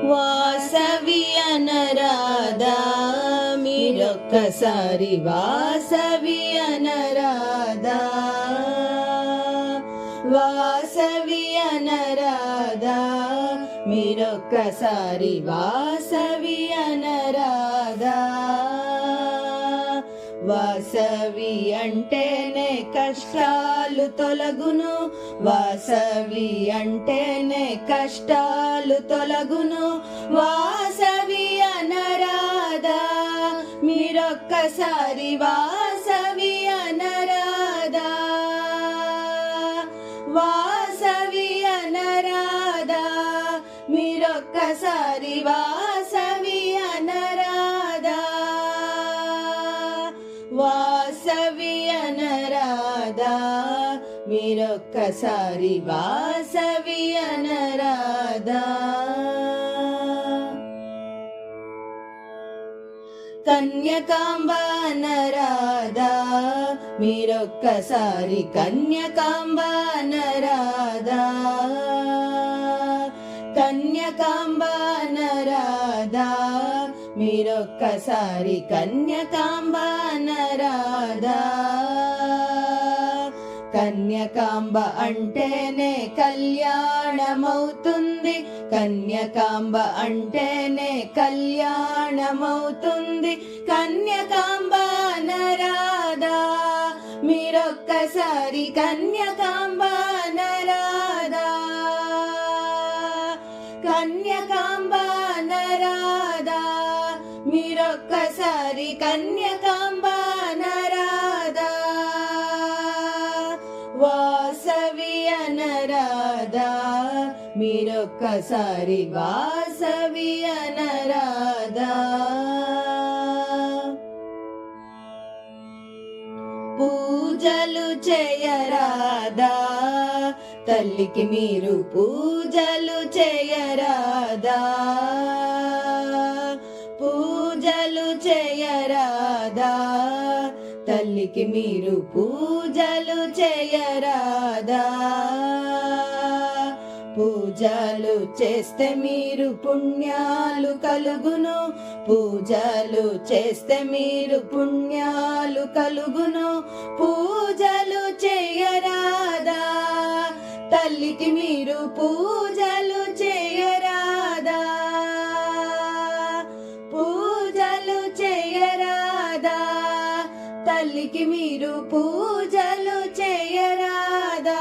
వాసవి అనరాదా మీరొక్కసారి వాసవి అనరాదా వాసవి అనరాదా మీరొక్కసారి వాసవి అనరాదా వాసవి అంటేనే కష్టాలు తొలగును వాసవి అంటేనే కష్టాలు తొలగును వాసవి అనరాదా మీరొక్కసారి వాసవి అనరాదా వాసవి అనరాదా మీరొక్కసారి వాసవి అనరాదా వాసవి అనరాదా మీరొక్కసారి వాసవి అనరాదా కన్యకాంబ అనరాదా మీరొక్కసారి కన్యకాంబ అనరాదా కన్యకాంబ అనరాదా మీరొక్కసారి కన్యకాంబ అనరాదా కన్యకాంబ అంటేనే కళ్యాణమవుతుంది కన్యకాంబ అంటేనే కళ్యాణమవుతుంది కన్యకాంబ అనరాదా మీరొక్కసారి కన్యకాంబ అనరాదా కన్యకాంబ అనరాదా మీరొక్కసారి కన్యకాంబ అనరాదా వాసవి అనరాదా మీరొక్కసారి వాసవి అనరాదా పూజలు చేయరాదా తల్లికి మీరు పూజలు చేయరాదా పూజలు చేయరాదా తల్లికి మీరు పూజలు చేయరాదా పూజలు చేస్తే మీరు పుణ్యాలు కలుగును పూజలు చేస్తే మీరు పుణ్యాలు కలుగును పూజలు చేయరాదా తల్లికి మీరు పూజలు చేయరాదా పూజలు చేయరాదా తల్లికి మీరు పూజలు చేయరాదా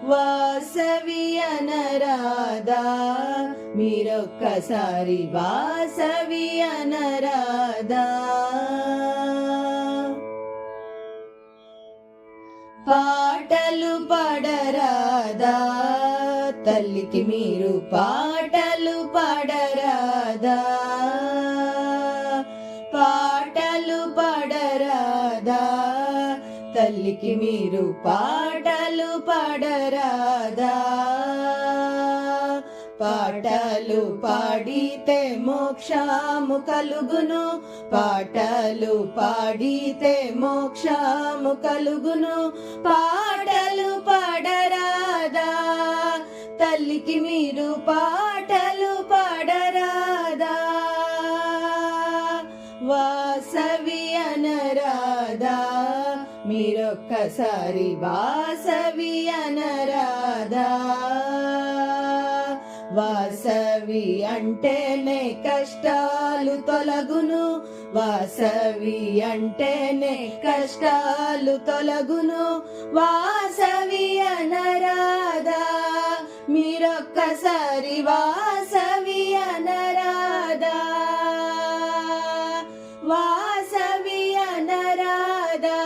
వాసవి అనరాదా మీరొక్కసారి వాసవి అనరాదా పాటలు పాడరాదా తల్లికి మీరు పాటలు పాడరాదా పాటలు పాడరాదా తల్లికి మీరు పాటలు పాడరాదా పాటలు పాడితే మోక్షము కలుగును పాటలు పాడితే మోక్షము కలుగును పాటలు పాడరాదా తల్లికి మీరు పాటలు పాడరాదా వాసవి అనరాదా మీరొక్కసారి వాసవి అనరాదా వాసవి అంటేనే కష్టాలు తొలగును వాసవి అంటేనే కష్టాలు తొలగును వాసవి అనరాదా మీరొక్కసారి వాసవి అనరాదా వాసవి అనరాదా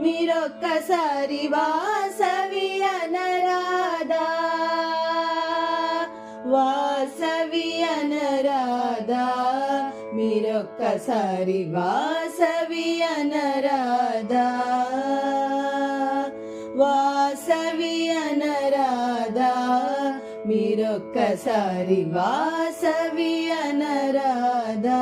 మీరొక్కసారి వాసవి అనరాదా వాసవి అనరాదా మీరొక్కసారి వాసవి అనరాదా వాసవి అనరాదా మీరొక్కసారి వాసవి అనరాదా